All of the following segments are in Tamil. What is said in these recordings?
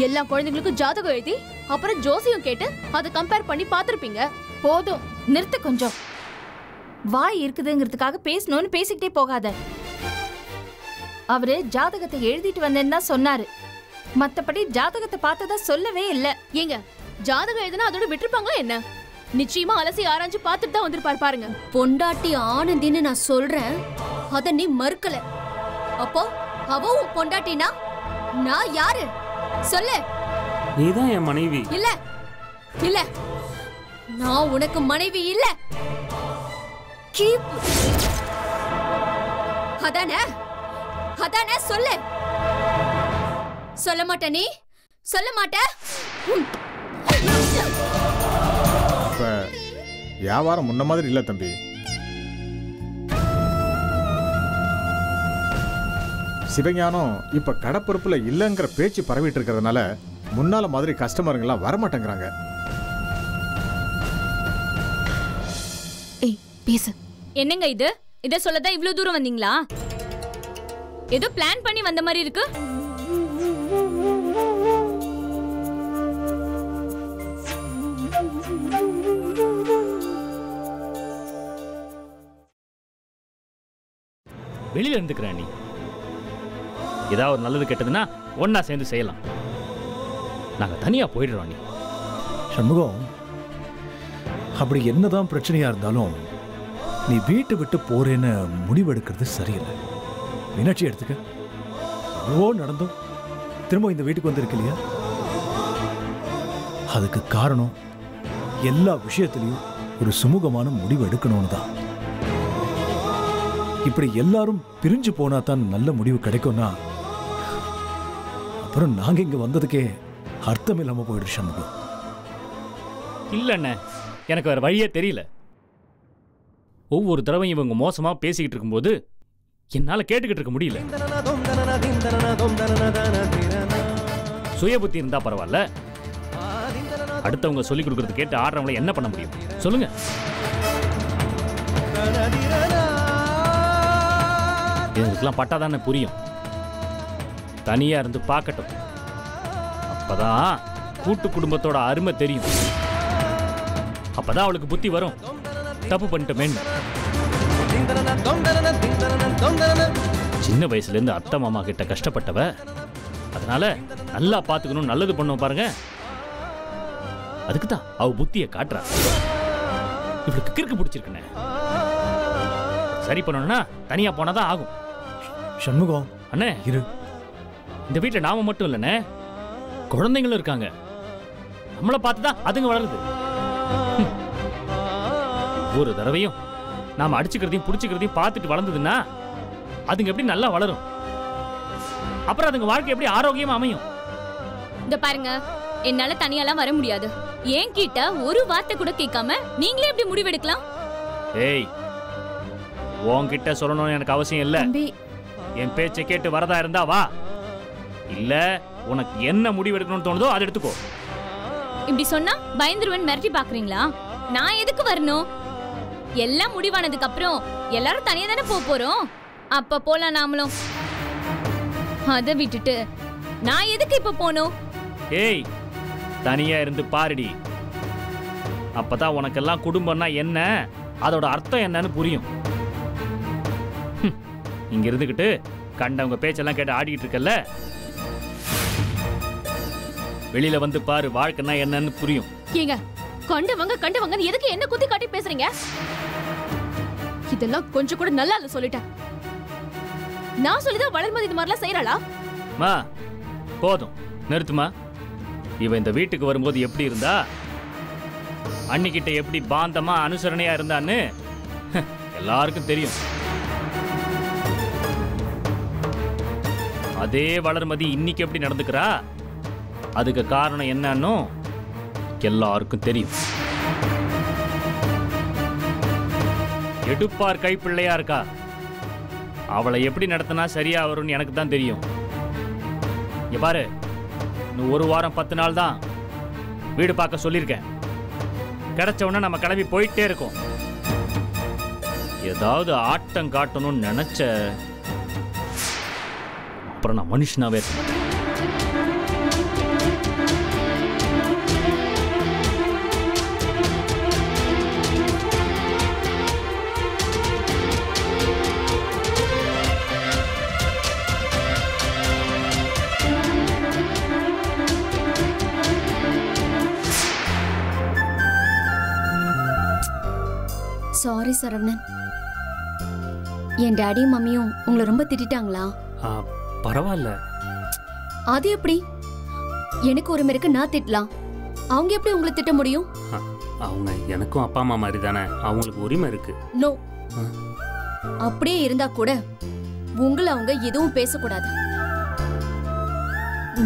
எல்லா குழந்தைகளுக்கும் ஜாதகம் எழுதி அப்புறம் ஜோசியம் கேட்டு அதை கம்பேர் பண்ணி பாத்திருப்பீங்க. போதும், நிறுத்து கொஞ்சம். வாய் இருக்குதுங்கிறதுக்காக பேசணும்னு பேசிக்கிட்டே போகாத. அவரு ஜாதகத்தை எழுதிட்டு வந்தேன்னு தான் சொன்னாரு, மத்தபடி ஜாதகத்தை பார்த்ததா சொல்லவே இல்ல. ஏங்க, ஜாதகம் எழுதுனா அதோட விட்டுருப்பாங்களா என்ன? நிச்சயமா அலசி ஆராய்ஞ்சு பார்த்துட்டு தான் வந்திருப்பாரு பாருங்க. பொண்டாட்டி ஆனந்தின்னு நான் சொல்றேன், அத நீ மறுக்கல. அப்போ அவவும் பொண்டாட்டினா நான் யாரு சொல்லு? நீதான் என் மனைவி. இல்ல இல்ல, நான் உனக்கு மனைவி இல்ல. அதானே அதானே சொல்லு. சொல்ல மாட்ட நீ? சொல்ல மாட்ட? இப்ப வியாபாரம் முன்ன மாதிரி இல்ல தம்பி. சிவஞானம் இப்ப கடப்பொறுப்புல இல்லங்கிற பேச்சு பரவிட்டு இருக்கிறதுனால முன்னால மாதிரி கஸ்டமருங்கெல்லாம் வரமாட்டேங்கிறாங்க. ஏய் பேசு. என்னங்க இது? இத சொல்லதான் இவ்ளோ தூரம் வந்தீங்களா? ஏதோ பிளான் பண்ணி வந்த மாதிரி இருக்கு. வெளியில இருந்துக்கிறேன். நீ ஏதாவது ஒரு நல்லது கெட்டதுன்னா ஒன்னா சேர்ந்து செய்யலாம். நாங்க தனியா போயிடுறோம். நீ சண்முகம், அப்படி என்னதான் பிரச்சனையா இருந்தாலும் நீ வீட்டை விட்டு போறேன்னு முடிவெடுக்கிறது சரியில்லை. மீனாட்சி எடுத்துக்க, எவ்வளவோ நடந்தும் திரும்ப இந்த வீட்டுக்கு வந்திருக்கு இல்லையா? அதுக்கு காரணம் எல்லா விஷயத்திலையும் ஒரு சுமூகமான முடிவு எடுக்கணும்னு தான். இப்படி எல்லாரும் பிரிஞ்சு போனா தான் நல்ல முடிவு கிடைக்கும்னா அப்புறம் நாங்க இங்க வந்ததுக்கே அர்த்தம் இல்லாம போயிடுச்சு சண்முகம். இல்லண்ணே, எனக்கு வேற வழியே தெரியல. ஒவ்வொரு தடவையும் இவங்க மோசமா பேசிக்கிட்டு இருக்கும்போது என்னால கேட்டுக்கிட்டு இருக்க முடியல. சுய புத்தி இருந்தா பரவாயில்ல, அடுத்தவங்க சொல்லிக் கொடுக்கறது கேட்டு ஆடுறவங்களை என்ன பண்ண முடியும் சொல்லுங்க? இதுக்கெல்லாம் பட்டாதானே புரியும். தனியா இருந்து பார்க்கட்டும், அப்பதான் கூட்டு குடும்பத்தோட அருமை தெரியும். அப்பதான் அவளுக்கு புத்தி வரும். தப்பு பண்ணிட்டோமேன்னு. சின்ன வயசுல இருந்து அத்தை மாமா கிட்ட கஷ்டப்பட்டவ, அதனால நல்லா பாத்துக்கணும், நல்லது பண்ணும் பாருங்க. அதுக்குதான் அவ புத்தியை காட்டுறா. இவளுக்கு கிறுக்கு பிடிச்சிருக்குண்ணே. சரி பண்ணணும்னா தனியா போனாதான் ஆகும். சண்முகம் அண்ணே, இரு. இந்த வீட்டுல நாம மட்டும் இல்லண்ணே, குழந்தைங்களும் இருக்காங்க. நம்மளை பார்த்துதான் அதுங்க வளருது. ஒரு தடவையும் நாம அடிச்சுக்கிறதையும் புடிச்சுக்கிறதையும் பார்த்துட்டு வளர்ந்ததுன்னா அதுங்க எப்படி நல்லா வளரும். அப்புறம் அதுங்க வாழ்க்கை எப்படி ஆரோக்கியமா அமையும். இந்த பாருங்க, என்னால தனியாலாம் வர முடியாது. ஏன் கிட்ட ஒரு வார்த்தை கூட கேட்காம நீங்களே எப்படி முடிவெடுக்கலாம்? ஏய், உன்கிட்ட சொல்லணும்னு எனக்கு அவசியம் இல்ல. என் பேச்சை கேட்டு வரதா இருந்தா வா, இல்ல உனக்கு என்ன முடிவு எடுக்கணும்னு தோணுதோ அதை எடுத்துக்கோ. இப்படி சொன்னா பயந்துருவன் மிரட்டி பாக்குறீங்களா? நான் எதுக்கு வரணும்? எல்லாம் முடிவானதுக்கு அப்புறம் எல்லாரும் தனியா தானே போறோம். அப்ப போலாம் நாமளும். அதை விட்டுட்டு நான் எதுக்கு இப்ப போனோம்? ஏய், தனியா இருந்து பாருடி. அப்பதான் உனக்கெல்லாம் குடும்பம்னா என்ன, அதோட அர்த்தம் என்னன்னு புரியும். இங்க இருந்துகிட்டு கண்டவங்க பேச்செல்லாம் கேட்டு ஆடிட்டு இருக்கல, வெளியில வந்து பாரு, வாழ்க்கைன்னா என்னன்னு புரியும். ஏங்க, கண்டவங்க எதுக்கு என்ன குத்தி காட்டி பேசுறீங்க? இதெல்லாம் கொஞ்சம் கூட நல்லா இல்ல சொல்லிட்டேன். நான் சொல்லிதான் வளர்மதி இது மாதிரிலாம் செய்யறாளா? மா போதும், நிறுத்துமா. இவ இந்த வீட்டுக்கு வரும்போது எப்படி இருந்தா, அன்னிக்கிட்ட எப்படி பாந்தமா அனுசரணையா இருந்தான்னு எல்லாருக்கும் தெரியும். அதே வளர்மதி இன்னைக்கு எப்படி நடந்துக்கிறா, அதுக்கு காரணம் என்னன்னு எல்லாருக்கும் தெரியும். எடுப்பார் கைப்பிள்ளையா இருக்கா, அவளை எப்படி நடத்தினா சரியா வரும்னு எனக்கு தான் தெரியும். இங்க பாரு, இன்னும் 1 வாரம் 10 நாள் தான் வீடு பார்க்க சொல்லியிருக்கேன். கிடைச்ச உடனே நம்ம கிளம்பி போயிட்டே இருக்கோம். ஏதாவது ஆட்டம் காட்டணும்னு நினைச்ச அப்புறம் நான் மனுஷனாவே இருக்கேன். சாரி சரவணன். என் டாடியும் மம்மியும் உங்களை ரொம்ப திட்டாங்களா? பரவாயில்ல. அது எப்படி? எனக்கு ஒரு மேருக்கு நான் திட்டலாம், அவங்க எப்படி உங்களை திட்ட முடியும்? அவங்க எனக்கும் அப்பா அம்மா மாதிரி தானே, அவங்களுக்கு உரிமை இருக்கு. நோ, அப்படியே இருந்தா கூட உங்களை அவங்க எதுவும் பேசக்கூடாது.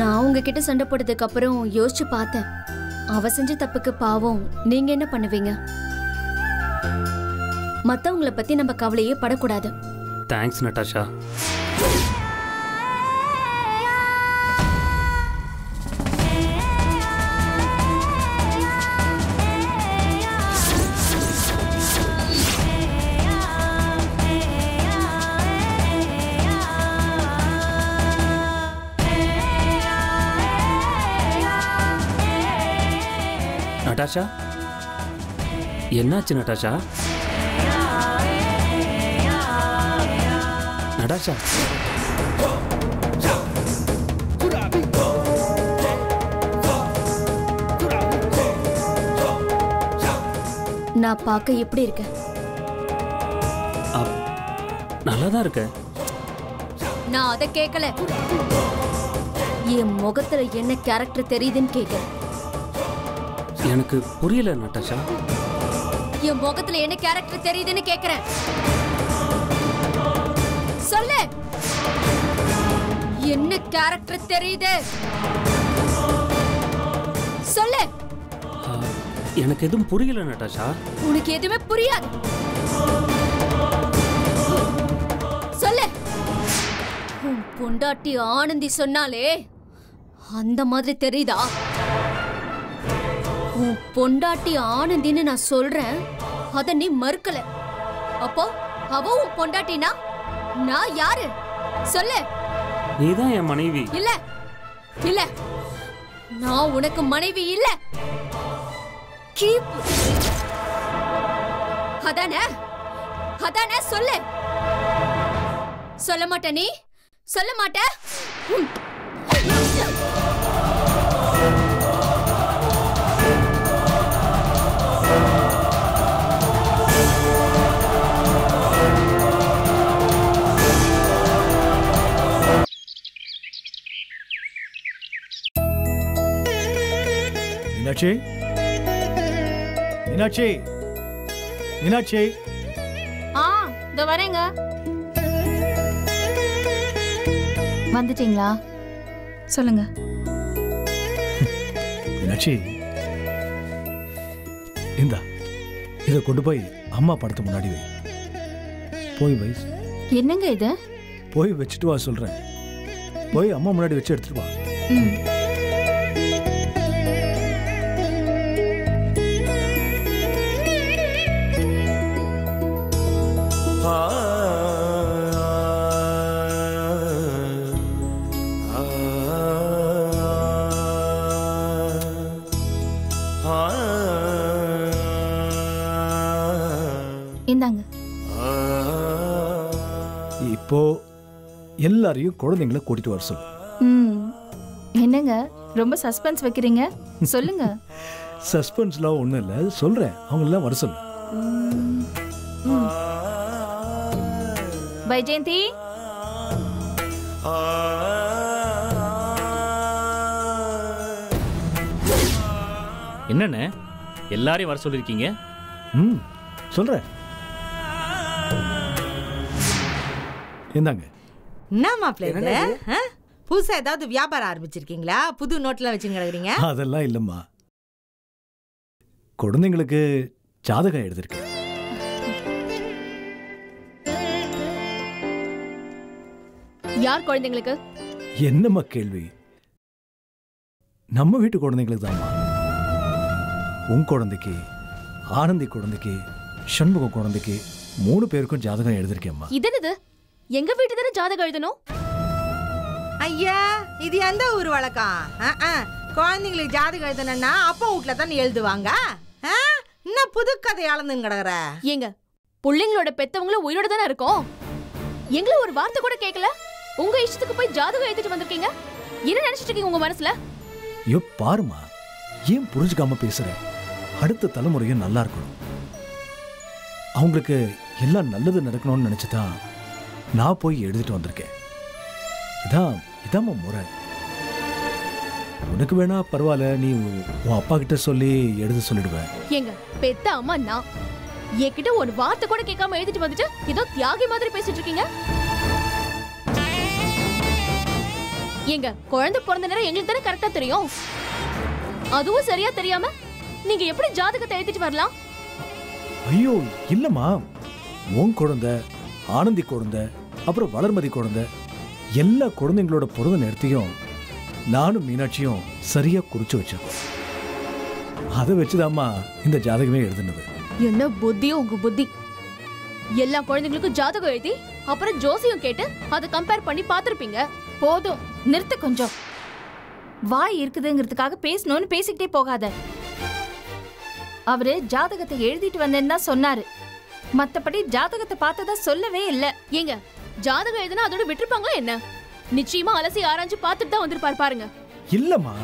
நான் உங்ககிட்ட சண்டை போட்டதுக்கு அப்புறம் யோசிச்சு பார்த்தேன், அவ செஞ்ச தப்புக்கு பாவம் நீங்க என்ன பண்ணுவீங்க? மத்தவங்கள பத்தி நம்ம கவலையே படக்கூடாது. Thanks Natasha. நட்டாஷா, என்னாச்சு நட்டாஷா? நட்டாஷா, நான் பார்க்க எப்படி இருக்கேன்? நல்லாதான் இருக்க. நான் அதை கேட்கல, என் முகத்துல என்ன கேரக்டர் தெரியுதுன்னு கேட்கிறேன். எனக்கு புரியல நட்டாஷா. என் முகத்துல என்ன கேரக்டர் தெரியுதுன்னு கேக்குறேன். சொல்லு, என்ன கேரக்டர் தெரியுது? சொல்லு. எனக்கு எதுவும் புரியல நட்டாஷா. உனக்கு எதுவுமே புரியாது. சொல்லு. உன் பொண்டாட்டி ஆனந்தி சொன்னாலே அந்த மாதிரி தெரியுதா? உன் பொண்டாட்டி ஆனந்தின்னு நான் சொல்றேன், அத நீ மறுக்கல. அப்போ அவ உன் பொண்டாட்டினா நான் யாரு? சொல்லு. நீதான் என் மனைவி. இல்ல இல்ல, நான் உனக்கு மனைவி இல்ல. கீப். அதானே அதானே, சொல்லு. சொல்ல மாட்ட நீ? சொல்ல மாட்ட? மீனாட்சி, மீனாட்சி, மீனாட்சி. இதோ வரேங்க. வந்துட்டீங்களா? சொல்லுங்க. மீனாட்சி, இந்தா இதை கொண்டு போய் அம்மா படத்து முன்னாடி வை. போய் வை. என்னங்க இது? போய் வச்சுட்டு வா சொல்றேன். போய் அம்மா முன்னாடி வச்சு எடுத்துட்டு வா. இந்தாங்க. இப்போ எல்லாரையும் குழந்தைங்களை கூட்டிட்டு வர சொல்லு. என்னங்க ரொம்ப சஸ்பென்ஸ் வைக்கிறீங்க? சொல்லுங்க. சஸ்பென்ஸ்லாம் ஒண்ணும் இல்ல, சொல்றேன். அவங்க எல்லாம் வர சொல்லு. வைஜெயந்தி, என்னண்ணே எல்லாரையும் வர சொல்லிருக்கீங்க? சொல்றேன். என்னங்க? என்ன மாப்பிள்ளை, புதுசா ஏதாவது வியாபாரம் ஆரம்பிச்சிருக்கீங்களா? புது நோட்ல வச்சு கிடக்குறீங்க? அதெல்லாம் இல்லம்மா, குழந்தைங்களுக்கு ஜாதகம் எழுதிருக்கு. யார் குழந்தைங்களுக்கு? என்னம்மா கேள்வி? நம்ம வீட்டு குழந்தைங்களுக்கு தான்மா. உன் குழந்தைக்கு, ஆனந்தி குழந்தைக்கு, சண்முகம் குழந்தைக்கு 3 பேருக்கும் ஜாதகம் எழுதிருக்கேம்மா. இது எங்க வீட்டு தானே ஜாதகம் எழுதணும். ஐயா, இது எந்த ஊர் வழக்கம்? குழந்தைங்களுக்கு ஜாதகம் எழுதணும்னா அப்பா வீட்டுல தான் எழுதுவாங்க. இன்னும் புது கதை அளந்துன்னு கிடக்குற. ஏங்க, பிள்ளைங்களோட பெத்தவங்களும் உயிரோட தானே இருக்கோம். எங்களை ஒரு வார்த்தை கூட கேட்கல. உங்க இஷ்டத்துக்கு போய் ஜாதகம் எழுதிட்டு வந்திருக்கீங்க. என்ன நினைச்சிட்டு இருக்கீங்க உங்க மனசுல? ஐயோ பாருமா, ஏன் புரிஞ்சுக்காம பேசுற? அடுத்த தலைமுறையும் நல்லா இருக்கணும். அவங்களுக்கு எல்லாம் நல்லது நடக்கணும்னு நினைச்சுதான் நான் போய் எழுதிட்டு வந்திருக்கேன். இதாம்மா முறை. உனக்கு வேணா பரவாயில்ல, நீ உன் அப்பா கிட்ட சொல்லி எழுத சொல்லிடுவேன். எங்க பெத்த அம்மா நான் என்கிட்ட ஒரு வார்த்தை கூட கேட்காம எழுதிட்டு வந்துட்டு ஏதோ தியாகி மாதிரி பேசிட்டு இருக்கீங்க. எங்க குழந்தை பிறந்த நேரம் எங்களுக்கு தானே கரெக்டா தெரியும். அதுவும் சரியா தெரியாம நீங்க எப்படி ஜாதகத்தை எழுதிட்டு வரலாம்? ஐயோ இல்லம்மா, உன் குழந்தை, ஆனந்தி குழந்தை, அப்புறம் வளர்மதி குழந்தை, எல்லா குழந்தைங்களோட பிறந்த நேரத்தையும் நானும் மீனாட்சியும் சரியா குறிச்சு வச்சிருக்கோம். அதை வச்சுதாம்மா இந்த ஜாதகமே எழுதுனது. என்ன புத்தியோ உங்க புத்தி. எல்லா குழந்தைங்களுக்கும் ஜாதகம் எழுதி அப்புறம் ஜோசியம் கேட்டு அதை கம்பேர் பண்ணி பார்த்திருப்பீங்க. போதும், நிறுத்த கொஞ்சம். வாய் இருக்குதுங்கிறதுக்காக பேசணும்னு பேசிக்கிட்டே போகாத. அவரு ஜாதகத்தை எழுதிட்டு வந்தேன்னு தான் சொன்னாரு, மத்தபடி ஜாதகத்தை பார்த்ததா சொல்லவே இல்ல. ஏங்க ஜாதகம் எழுதுனா அதோட விட்டுருப்பாங்களா என்ன? நிச்சயமா அலசி ஆராய்ஞ்சு பார்த்துட்டு தான் வந்திருப்பாரு பாருங்க. இல்லம்மா,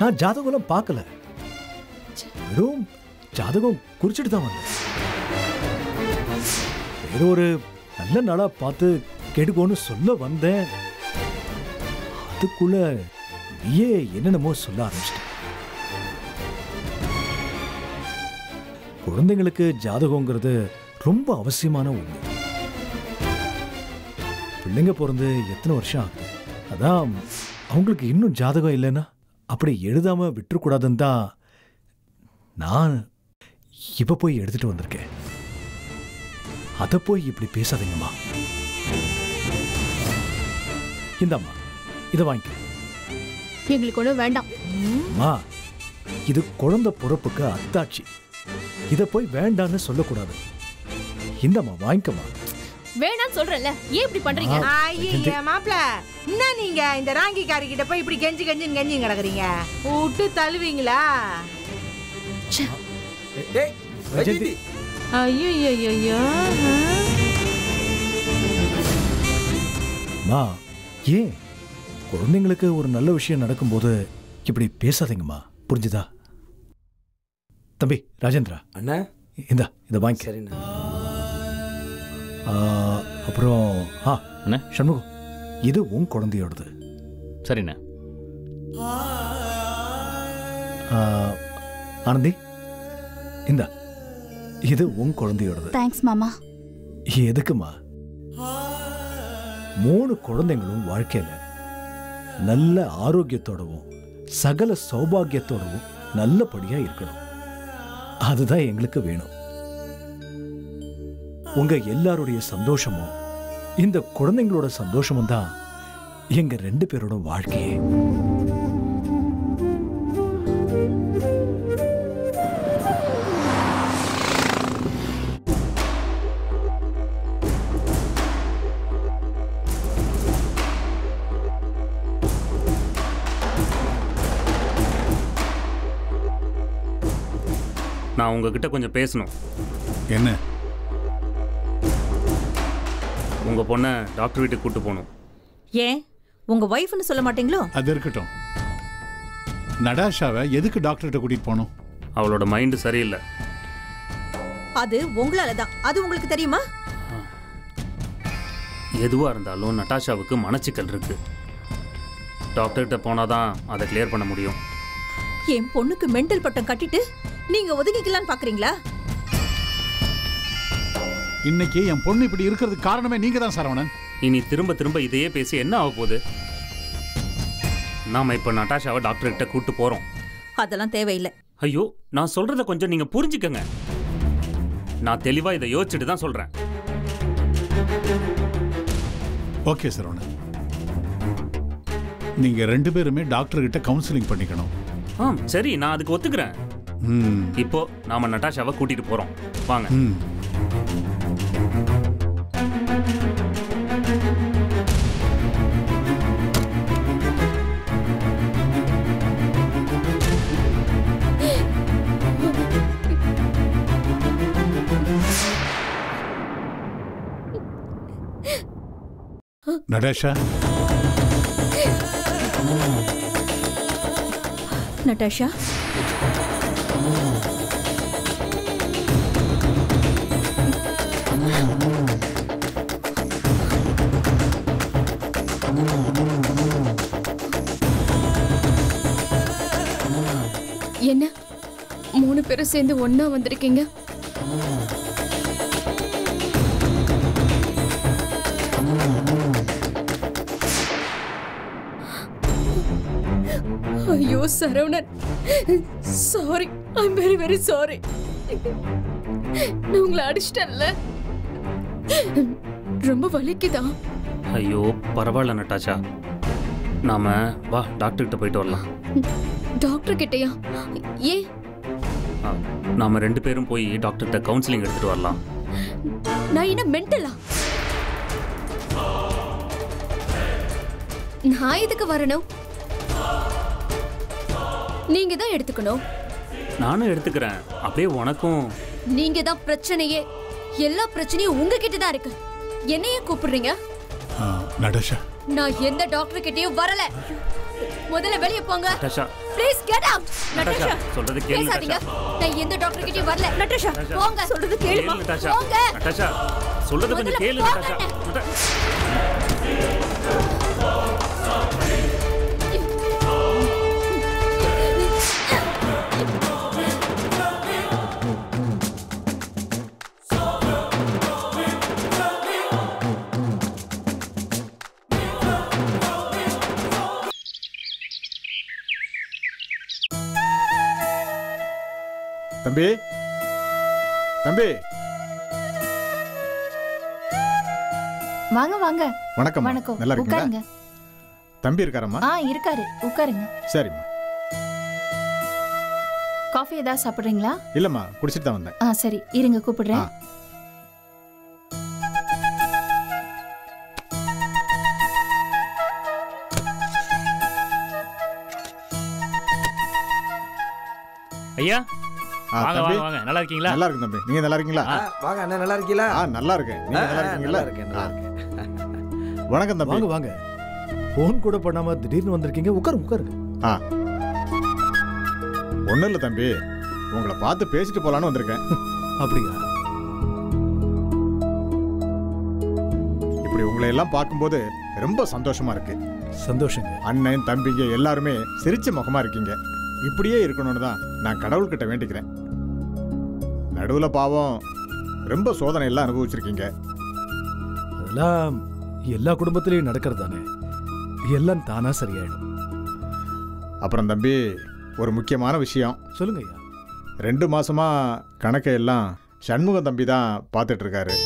நான் ஜாதகம் பார்க்கல, வெறும் ஜாதகம் குறிச்சிட்டு தான் வந்தேன். வேற ஒரு நல்ல நாளா பார்த்து கேட்டுக்கோன்னு சொல்ல வந்தேன். அதுக்குள்ள நீயே என்னென்னமோ சொல்ல ஆரம்பிச்சிட்ட. குழந்தைங்களுக்கு ஜாதகங்கிறது ரொம்ப அவசியமான ஒண்ணு. பிள்ளைங்க பிறந்து எத்தனை வருஷம் ஆகுது, அதான் அவங்களுக்கு இன்னும் ஜாதகம் இல்லைன்னா அப்படி எழுதாம விட்டுறக்கூடாதுன்னு தான் நான் இப்ப போய் எடுத்துட்டு வந்திருக்கேன். அத போய் இப்படி பேசாதீங்கம்மா. இந்தம்மா, இத வாங்கிக்க. எங்களுக்கு ஒண்ணும் வேண்டாம். அம்மா, இது குழந்தை பிறப்புக்கு அத்தாட்சி. இத போய் வேண்டான்னு சொல்லக்கூடாது. இந்தம்மா வாங்கிக்கம்மா. வேணான்னு சொல்றேன்ல, ஏன் இப்படி பண்றீங்க? ஐயா மாப்ள, என்ன நீங்க இந்த ராங்கிக்காரி கிட்ட போய் இப்படி கெஞ்சி கிடக்குறீங்க? விட்டு தள்ளுவீங்களா? ஐயோ மா, ஏன் குழந்தைங்களுக்கு ஒரு நல்ல விஷயம் நடக்கும்போது இப்படி பேசாதீங்கம்மா, புரிஞ்சுதா? தம்பி ராஜேந்திரா, அண்ணா இத வாங்கி. சரிண்ணா. அப்புறம் அண்ணா சண்முகம், இது உன் குழந்தையோடது. சரிண்ணா. ஆனந்தி, இது உன் குழந்தையோடது. தேங்க்ஸ் மாமா. எதுக்குமா? 3 குழந்தைங்களும் வாழ்க்கையில நல்ல ஆரோக்கியத்தோடவும் சகல சௌபாகியத்தோடவும் நல்லபடியா இருக்கணும். அதுதான் எங்களுக்கு வேணும். உங்க எல்லாருடைய சந்தோஷமும் இந்த குழந்தைங்களோட சந்தோஷமும் தான் எங்க 2 பேரோட வாழ்க்கையே. நான் உங்ககிட்ட கொஞ்சம் பேசணும். என்ன? உங்க பொண்ணை டாக்டர் வீட்டுக்கு கூட்டு போகணும். ஏன் உங்க வைஃப்னு சொல்ல மாட்டீங்களோ? அது இருக்கட்டும். நடாஷாவை எதுக்கு டாக்டர்கிட்ட கூட்டிட்டு போகணும்? அவளோட மைண்டு சரியில்லை. அது உங்களால தான். அது உங்களுக்கு தெரியுமா? எதுவாக இருந்தாலும் நட்டாஷாவுக்கு மனச்சிக்கல் இருக்கு. டாக்டர்கிட்ட போனாதான் அதை கிளியர் பண்ண முடியும். என் பொண்ணுக்கு மெண்டல் பட்டம் கட்டிட்டு நீங்க ஒதுங்கிக்கலான்னு பாக்குறீங்களா? இன்னைக்கு என் பொண்ணு இப்படி இருக்கிறதுக்கு காரணமே நீங்க தான் சரவணன். இனி திரும்ப திரும்ப இதையே பேசி என்ன ஆக போகுது? நாம இப்ப நட்டாஷாவை டாக்டர் கிட்ட கூட்டு போறோம். அதெல்லாம் தேவையில்லை. ஐயோ, நான் சொல்றத கொஞ்சம் நீங்க புரிஞ்சுக்கங்க. நான் தெளிவா இதை யோசிச்சுட்டு தான் சொல்றேன். ஓகே சரவணன், நீங்க 2 பேருமே டாக்டர் கிட்ட கவுன்சிலிங் பண்ணிக்கணும். சரி, நான் அதுக்கு ஒத்துக்கிறேன். இப்போ நாம நட்டாஷாவை கூட்டிட்டு போறோம். வாங்க. நடாஷா, நட்டாஷா, என்ன 3 பேரும் சேர்ந்து ஒண்ணா வந்திருக்கீங்க? ஐயோ Saravanan, sorry, I am very very sorry. நான் உங்களை அடிச்சிட்டேன்ல, ரொம்ப வலிக்குதா? ஐயோ பரவாயில்ல நட்டாஷா, நாம வா டாக்டர்கிட்ட போயிட்டு வரலாம். டாக்டர் கிட்டயா? ஏன்? நாம 2 பேரும் போய் டாக்டர்கிட்ட கவுன்சிலிங் எடுத்துட்டு வரலாம். நான் என்ன மென்டலா? நான் எதுக்கு வரணும்? நீங்க தான் எடுத்துக்கணும். நானும் எடுத்துக்கிறேன். அப்படியே உனக்கும். நீங்க தான் பிரச்சனையே. எல்லா பிரச்சனையும் உங்ககிட்ட தான் இருக்கு. என்னைய கூப்பிடுறீங்க? நடாஷா, நான் எந்த டாக்டர் கிட்டயும் வரல. முதல்ல வெளிய போங்க. Natasha please get out. Natasha சொல்றது கேளு பேசாதீங்க. நட்டாஷா. நான் எந்த டாக்டர் கிட்டயும் வரல. நட்டாஷா போங்க. சொல்றது கேளுமா? நட்டாஷா போங்க. நட்டாஷா சொல்றது கொஞ்சம் கேளு நட்டாஷா. தம்பி, தம்பி. வாங்க வாங்க. வணக்கம். வணக்கம். நல்லா இருக்கீங்களா? உட்காருங்க. தம்பி இருக்காரம்மா? இருக்காரு, உட்காருங்க. சரிம்மா. காஃபி ஏதாவது சாப்பிடுறீங்களா? இல்லம்மா, குடிச்சிட்டு தான் வந்தேன். சரி, இருங்க கூப்பிடுறேன். ஐயா வாங்க வாங்க வாங்க. நல்லா இருக்கீங்களா? நல்லா இருக்கு தம்பி. நீங்க நல்லா இருக்கீங்களா? வாங்க அண்ணா, நல்லா இருக்கீங்களா? நல்லா இருக்கேன். நீங்க நல்லா இருக்கீங்களா? நல்லா இருக்கேன். வணக்கம் தம்பி. வாங்க வாங்க. ஃபோன் கூட பண்ணாம திடீர்னு வந்திருக்கீங்க. உட்காருங்க உட்காருங்க. ஒண்ணும் இல்ல தம்பி, உங்களை பார்த்து பேசிட்டு போலான்னு வந்திருக்கேன். அப்படியா? இப்படி உங்களை எல்லாம் பார்க்கும்போது ரொம்ப சந்தோஷமா இருக்கு. சந்தோஷங்க. அண்ணன் தம்பிங்க எல்லாருமே சிரிச்ச முகமா இருக்கீங்க. இப்படியே இருக்கணும்னு தான் நான் கடவுள்கிட்ட வேண்டிக்கிறேன். நடுவுல பாவம் ரொம்ப சோதனை எல்லாம் அனுபவிச்சிருக்கீங்க. அதெல்லாம் எல்லா குடும்பத்திலையும் நடக்கிறது தானே. எல்லாம் தானா சரியாயிடும். அப்புறம் தம்பி, ஒரு முக்கியமான விஷயம் சொல்லுங்க ஐயா. 2 மாசமா கணக்கை எல்லாம் சண்முகம் தம்பி தான் பார்த்துட்டு இருக்காரு.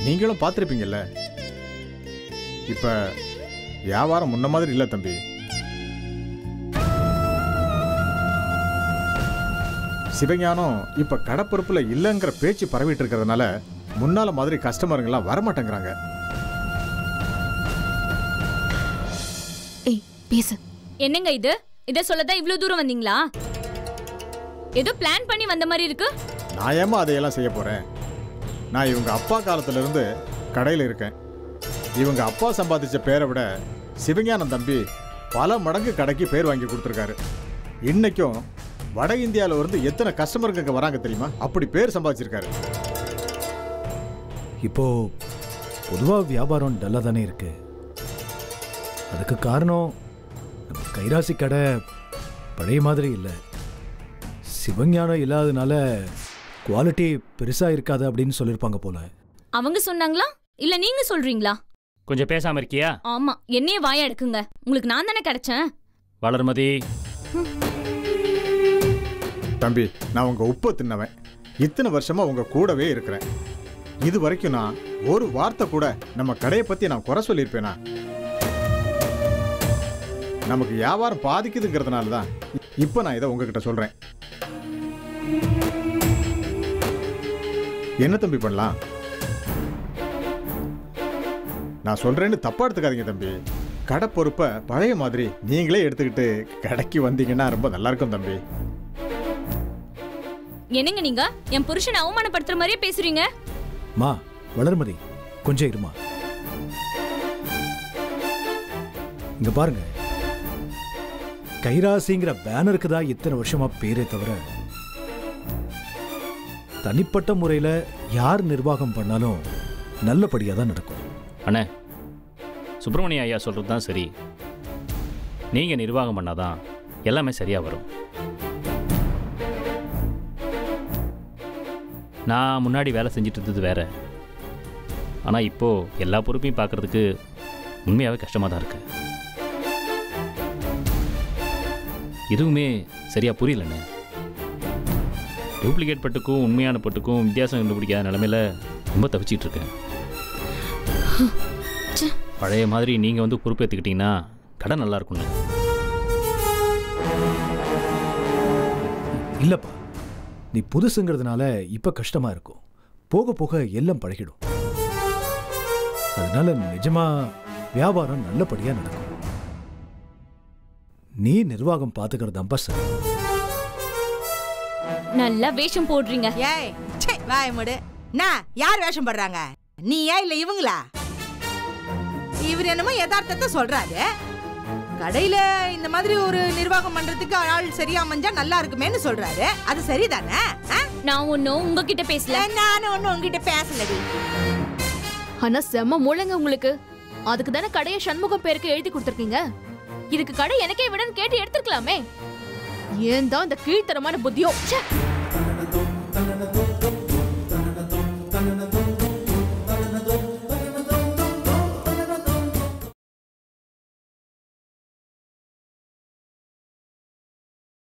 நீங்களும் பார்த்துருப்பீங்கல்ல. இப்ப வியாபாரம் முன்ன மாதிரி இல்லை தம்பி. சிவஞானம் இப்ப கடப்பொறுப்புல இல்லைங்கிற பேச்சு பரவிட்டு இருக்கிறதுனால முன்னால மாதிரி கஸ்டமருங்கெல்லாம் வரமாட்டேங்கிறாங்க. பேசு. என்னங்க இது? இத சொல்லதான் இவ்ளோ தூரம் வந்தீங்களா? ஏதோ பிளான் பண்ணி வந்த மாதிரி இருக்கு. நான் ஏமா அதையெல்லாம் செய்ய போறேன்? நான் இவங்க அப்பா காலத்துல இருந்து கடையில் இருக்கேன். இவங்க அப்பா சம்பாதிச்ச பேரை விட சிவஞானம் தம்பி பல மடங்கு கடைக்கு பேர் வாங்கி கொடுத்துருக்காரு. இன்னைக்கும் வட இந்தியாவில் இருந்து எத்தனை கஸ்டமருக்கு அங்கே வராங்க தெரியுமா? அப்படி பேர் சம்பாதிச்சிருக்காரு. இப்போ பொதுவா வியாபாரம் டல்லா தானே இருக்கு. அதுக்கு காரணம் நம்ம கைராசி கடை பழைய மாதிரி இல்லை. சிவஞானம் இல்லாதனால குவாலிட்டி பெருசா இருக்காது அப்படின்னு சொல்லியிருப்பாங்க போல. அவங்க சொன்னாங்களா இல்ல நீங்க சொல்றீங்களா? கொஞ்சம் பேசாம இருக்கியா? ஆமா, என்னைய வாய எடுக்குங்க. உங்களுக்கு நான் தானே கிடைச்சேன். வளர்மதி. தம்பி, நான் உங்க உப்பு தின்னவன். இத்தனை வருஷமா உங்க கூடவே இருக்கிறேன். இது வரைக்கும் நான் ஒரு வார்த்தை கூட நம்ம கடையை பத்தி நான் குறை சொல்லியிருப்பேனா? நமக்கு வியாபாரம் பாதிக்குதுங்கிறதுனால தான் இப்ப நான் இதை உங்ககிட்ட சொல்றேன். என்ன தம்பி பண்ணலாம்? நான் சொல்றேன்னு தப்பா எடுத்துக்காதீங்க தம்பி. கடை பொறுப்பை பழைய மாதிரி நீங்களே எடுத்துக்கிட்டு கடைக்கு வந்தீங்கன்னா ரொம்ப நல்லா இருக்கும் தம்பி. என்னங்க நீங்க என் புருஷனை அவமானப்படுத்துற மாதிரியே பேசுறீங்க. மா வளர்மதி, கொஞ்சம் இருமா. இங்க பாருங்க, கைராசிங்கிற பேனருக்கு தான் இத்தனை வருஷமா பேரே தவிர தனிப்பட்ட முறையில் யார் நிர்வாகம் பண்ணாலும் நல்லபடியாக தான் நடக்கும். அண்ணே, சுப்பிரமணிய ஐயா சொல்கிறது தான் சரி. நீங்கள் நிர்வாகம் பண்ணாதான் எல்லாமே சரியாக வரும். நான் முன்னாடி வேலை செஞ்சுட்டு இருந்தது வேற. ஆனால் இப்போது எல்லா பொறுப்பையும் பார்க்குறதுக்கு உண்மையாகவே கஷ்டமாக தான் இருக்குது. எதுவுமே சரியாக புரியலண்ணே. டூப்ளிகேட் பட்டுக்கும் உண்மையான பட்டுக்கும் வித்தியாசம் கண்டுபிடிக்காத நிலமையில ரொம்ப தவிச்சிட்டு இருக்கேன். பழைய மாதிரி நீங்கள் வந்து பொறுப்பேற்றுக்கிட்டீங்கன்னா கடை நல்லா இருக்கும்ண்ணே. இல்லப்பா, நீ புதுசுங்கிறதுனால இப்ப கஷ்டமா இருக்கும். போக போக எல்லாம் பழகிடும். அதனால நிஜமா வியாபாரம் நல்லபடியா நடக்கும். நீ நிர்வாகம் பாத்துக்கிறதாம்பா சரி. நல்லா வேஷம் போடுறீங்க. ஏய் சே வாய் மூடு. நான் யார் வேஷம் போடுறாங்க? நீயா இல்ல இவங்களா? இவர் என்னமோ யதார்த்தத்தை சொல்றாரு. கடையில இந்த மாதிரி ஒரு நிர்வாகம் பண்றதுக்கு ஆள் சரியா அமைஞ்சா நல்லா இருக்குமேன்னு சொல்றாரு. அது சரிதானே? நான் ஒன்னும் உங்ககிட்ட பேசல. நானும் ஒன்னும் உங்ககிட்ட பேசலடி. ஆனா செம்ம மூளைங்க உங்களுக்கு. அதுக்கு தானே கடையை சண்முகம் பேருக்கு எழுதி கொடுத்துருக்கீங்க. இதுக்கு கடை எனக்கே விடன்னு கேட்டு எடுத்துக்கலாமே. ஏன் தான் இந்த கீழ்த்தரமான புத்தியோ? ச்சே.